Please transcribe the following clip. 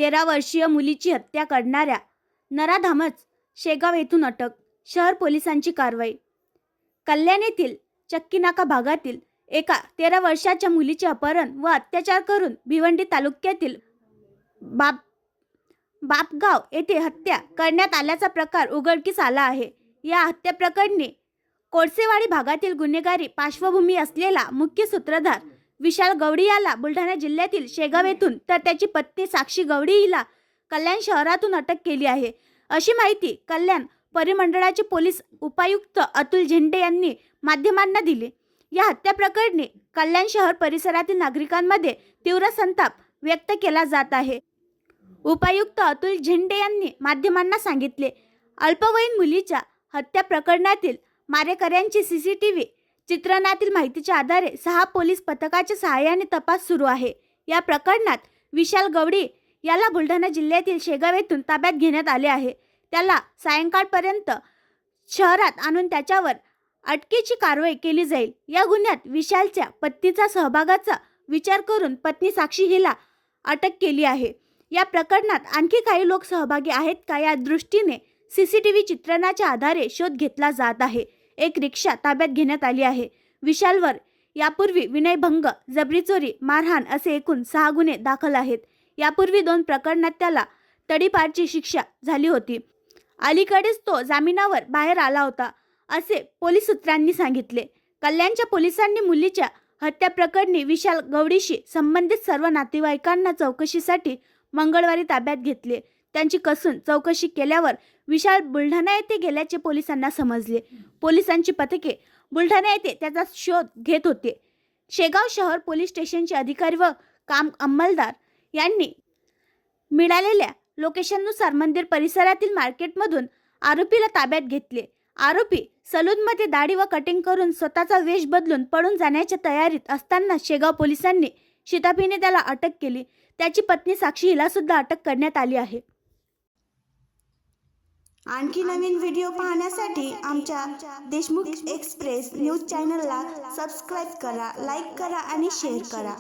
13 वर्षीय मुलीची हत्या करणाऱ्या नराधमच शेगाव येथून अटक. शहर पोलिसांची कारवाई. कल्याण येथील चक्कीनाका भागातील एका 13 वर्षाच्या मुलीचे अपहरण व अत्याचार करून भिवंडी तालुक्यातील बापगाव येथे हत्या करण्यात आल्याचा प्रकार उघडकीस आला आहे. या हत्या प्रकरणी कोळसेवाडी भागातील गुन्हेगारी पार्श्वभूमी असलेला मुख्य सूत्रधार विशाल गवडी याला बुलढाणा जिल्ह्यातील शेगाव येथून तर त्याची पत्नी साक्षी गवडी हिला कल्याण शहरातून अटक केली आहे, अशी माहिती कल्याण परिमंडळाचे पोलीस उपायुक्त अतुल झेंडे यांनी माध्यमांना दिली. या हत्या प्रकरणी कल्याण शहर परिसरातील नागरिकांमध्ये तीव्र संताप व्यक्त केला जात आहे. उपायुक्त अतुल झेंडे यांनी माध्यमांना सांगितले, अल्पवयीन मुलीच्या हत्या प्रकरणातील मारेकऱ्यांची सीसीटीव्ही चित्रणातील माहितीच्या आधारे 6 पोलीस पथकाच्या सहाय्याने तपास सुरू आहे. या प्रकरणात विशाल गवडी याला बुलढाणा जिल्ह्यातील शेगाव येथून ताब्यात घेण्यात आले आहे. त्याला सायंकाळपर्यंत शहरात आणून त्याच्यावर अटकेची कारवाई केली जाईल. या गुन्ह्यात विशालच्या पत्नीचा सहभागाचा विचार करून पत्नी साक्षी हिला अटक केली आहे. या प्रकरणात आणखी काही लोक सहभागी आहेत का या दृष्टीने सीसीटीव्ही चित्रणाच्या आधारे शोध घेतला जात आहे. एक रिक्षा ताब्यात घेण्यात आली आहे. विशालवर यापूर्वी विनयभंग, जबरी चोरी, मारहाण असे एकूण 6 गुन्हे दाखल आहेत. यापूर्वी 2 प्रकरणात त्याला तडीपारची शिक्षा झाली होती. अलीकडेच तो जामिनावर बाहेर आला होता, असे पोलीस सूत्रांनी सांगितले. कल्याणच्या पोलिसांनी मुलीच्या हत्या प्रकरणी विशाल गवडीशी संबंधित सर्व नातेवाईकांना चौकशीसाठी मंगळवारी ताब्यात घेतले. त्यांची कसून चौकशी केल्यावर विशाल बुलढाणा येथे गेल्याचे पोलिसांना समजले. पोलिसांची पथके बुलढाणा येथे त्याचा शोध घेत होते. शेगाव शहर पोलीस स्टेशनचे अधिकारी व काम अंमलदार यांनी मिळालेल्या लोकेशननुसार मंदिर परिसरातील मार्केटमधून आरोपीला ताब्यात घेतले. आरोपी सलूनमध्ये दाढी व कटिंग करून स्वतःचा वेश बदलून पळून जाण्याच्या तयारीत असताना शेगाव पोलिसांनी शिताफीने त्याला अटक केली. त्याची पत्नी साक्षी हिला सुद्धा अटक करण्यात आली आहे. आणखी नवीन व्हिडिओ पाहण्यासाठी आमच्या देशमुख एक्सप्रेस न्यूज चॅनलला सबस्क्राईब करा, लाईक करा आणि शेअर करा.